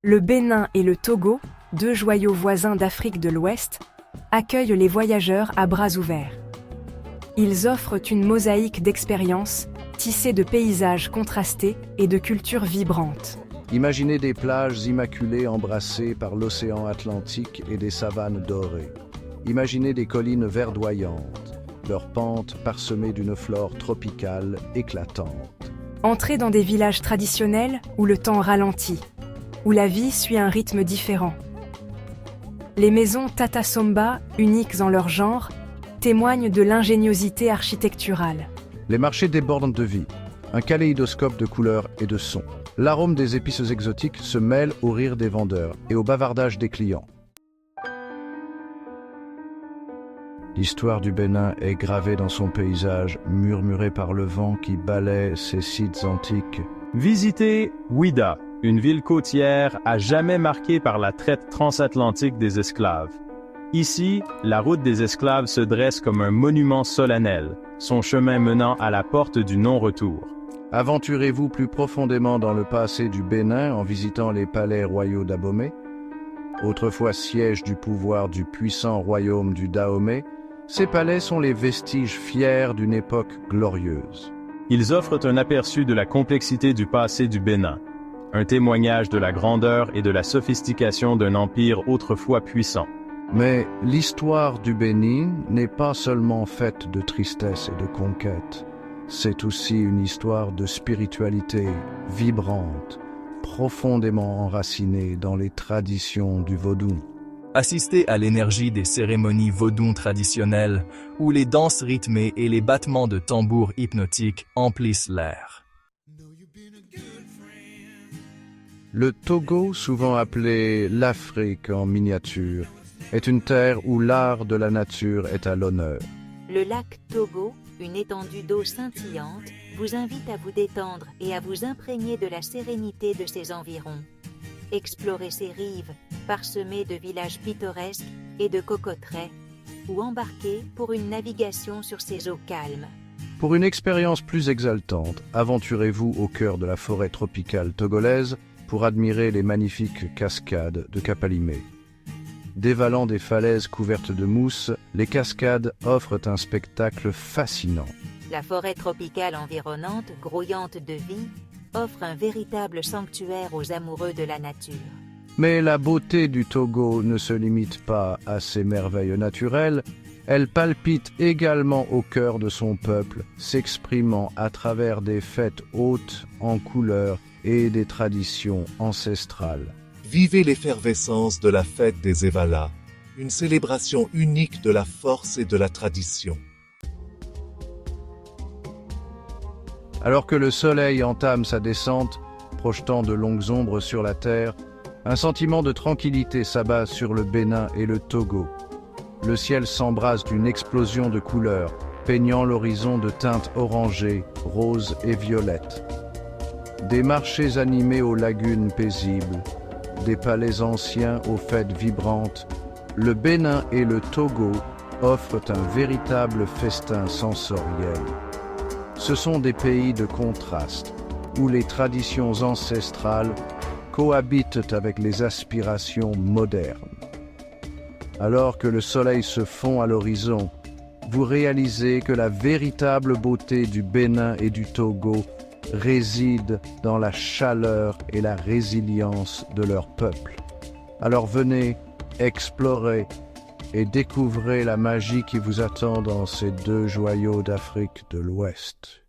Le Bénin et le Togo, deux joyaux voisins d'Afrique de l'Ouest, accueillent les voyageurs à bras ouverts. Ils offrent une mosaïque d'expériences, tissée de paysages contrastés et de cultures vibrantes. Imaginez des plages immaculées embrassées par l'océan Atlantique et des savanes dorées. Imaginez des collines verdoyantes, leurs pentes parsemées d'une flore tropicale éclatante. Entrez dans des villages traditionnels où le temps ralentit, où la vie suit un rythme différent. Les maisons Tata Somba, uniques en leur genre, témoignent de l'ingéniosité architecturale. Les marchés débordent de vie, un kaléidoscope de couleurs et de sons. L'arôme des épices exotiques se mêle au rire des vendeurs et au bavardage des clients. L'histoire du Bénin est gravée dans son paysage, murmurée par le vent qui balaie ses sites antiques. Visitez Ouidah, une ville côtière à jamais marquée par la traite transatlantique des esclaves. Ici, la route des esclaves se dresse comme un monument solennel, son chemin menant à la porte du non-retour. Aventurez-vous plus profondément dans le passé du Bénin en visitant les palais royaux d'Abomey. Autrefois siège du pouvoir du puissant royaume du Dahomey, ces palais sont les vestiges fiers d'une époque glorieuse. Ils offrent un aperçu de la complexité du passé du Bénin, un témoignage de la grandeur et de la sophistication d'un empire autrefois puissant. Mais l'histoire du Bénin n'est pas seulement faite de tristesse et de conquête. C'est aussi une histoire de spiritualité vibrante, profondément enracinée dans les traditions du vaudou. Assistez à l'énergie des cérémonies vaudou traditionnelles, où les danses rythmées et les battements de tambours hypnotiques emplissent l'air. Le Togo, souvent appelé l'Afrique en miniature, est une terre où l'art de la nature est à l'honneur. Le lac Togo, une étendue d'eau scintillante, vous invite à vous détendre et à vous imprégner de la sérénité de ses environs. Explorez ses rives, parsemées de villages pittoresques et de cocoteraies, ou embarquez pour une navigation sur ses eaux calmes. Pour une expérience plus exaltante, aventurez-vous au cœur de la forêt tropicale togolaise pour admirer les magnifiques cascades de Kapalimé. Dévalant des falaises couvertes de mousse, les cascades offrent un spectacle fascinant. La forêt tropicale environnante, grouillante de vie, offre un véritable sanctuaire aux amoureux de la nature. Mais la beauté du Togo ne se limite pas à ces merveilles naturelles, elle palpite également au cœur de son peuple, s'exprimant à travers des fêtes hautes en couleurs et des traditions ancestrales. Vivez l'effervescence de la fête des Evala, une célébration unique de la force et de la tradition. Alors que le soleil entame sa descente, projetant de longues ombres sur la terre, un sentiment de tranquillité s'abat sur le Bénin et le Togo. Le ciel s'embrase d'une explosion de couleurs, peignant l'horizon de teintes orangées, roses et violettes. Des marchés animés aux lagunes paisibles, des palais anciens aux fêtes vibrantes, le Bénin et le Togo offrent un véritable festin sensoriel. Ce sont des pays de contraste, où les traditions ancestrales cohabitent avec les aspirations modernes. Alors que le soleil se fond à l'horizon, vous réalisez que la véritable beauté du Bénin et du Togo réside dans la chaleur et la résilience de leur peuple. Alors venez, explorez et découvrez la magie qui vous attend dans ces deux joyaux d'Afrique de l'Ouest.